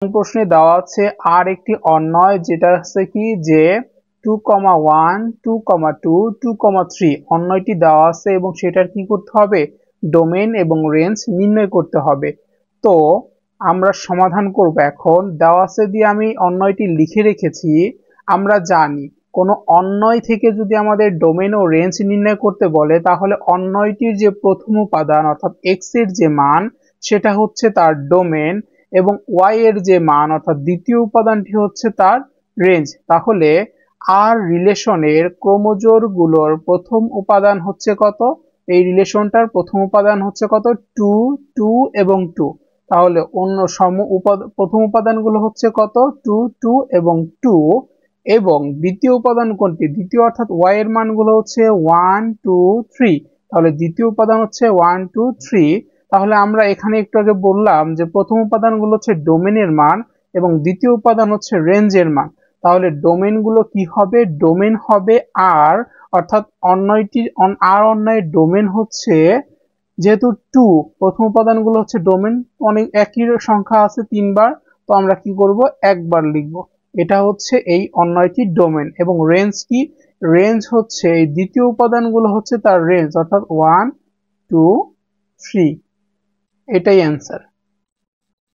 প্রশ্নে দেওয়া আছে আর একটি অন্বয়, যেটা হচ্ছে কি যে 2,1 2,2 2,3 অন্বয়টি দেওয়া আছে এবং সেটার কি করতে হবে, ডোমেন এবং রেঞ্জ নির্ণয় করতে হবে। তো আমরা সমাধান করব। এখন দেওয়া আছে দিয়ে আমি অন্বয়টি লিখে রেখেছি। আমরা জানি কোনো অন্বয় থেকে যদি আমাদের ডোমেন ও রেঞ্জ নির্ণয় করতে বলে, তাহলে অন্বয়টির যে প্রথম উপাদান অর্থাৎ এক্স এর যে মান সেটা হচ্ছে তার ডোমেন, এবং ওয়াই এর যে মান অর্থাৎ দ্বিতীয় উপাদানটি হচ্ছে তার রেঞ্জ। তাহলে আর রিলেশনের ক্রোমোজোর গুলোর প্রথম উপাদান হচ্ছে কত, এই রিলেশনটার প্রথম উপাদান হচ্ছে কত, 2 2 এবং 2। তাহলে অন্য প্রথম উপাদানগুলো হচ্ছে কত, 2 2 এবং 2। এবং দ্বিতীয় উপাদান কোনটি, দ্বিতীয় অর্থাৎ ওয়াই এর মানগুলো হচ্ছে 1 2 3। তাহলে দ্বিতীয় উপাদান হচ্ছে 1 2 3। তাহলে আমরা এখানে একটু আগে বললাম যে প্রথম উপাদানগুলো হচ্ছে ডোমেনের মান এবং দ্বিতীয় উপাদান হচ্ছে রেঞ্জের মান। তাহলে ডোমেন গুলো কি হবে, ডোমেন হবে আর, অর্থাৎ আর অন্যয়ের ডোমেন হচ্ছে, যেহেতু 2 প্রথম উপাদানগুলো হচ্ছে ডোমেন, অনেক একই সংখ্যা আছে 3বার, তো আমরা কি করব, একবার লিখব। এটা হচ্ছে এই অন্যয়টির ডোমেন। এবং রেঞ্জ কি, রেঞ্জ হচ্ছে এই দ্বিতীয় উপাদানগুলো হচ্ছে তার রেঞ্জ, অর্থাৎ 1 2 3। এটাই অ্যান্সার।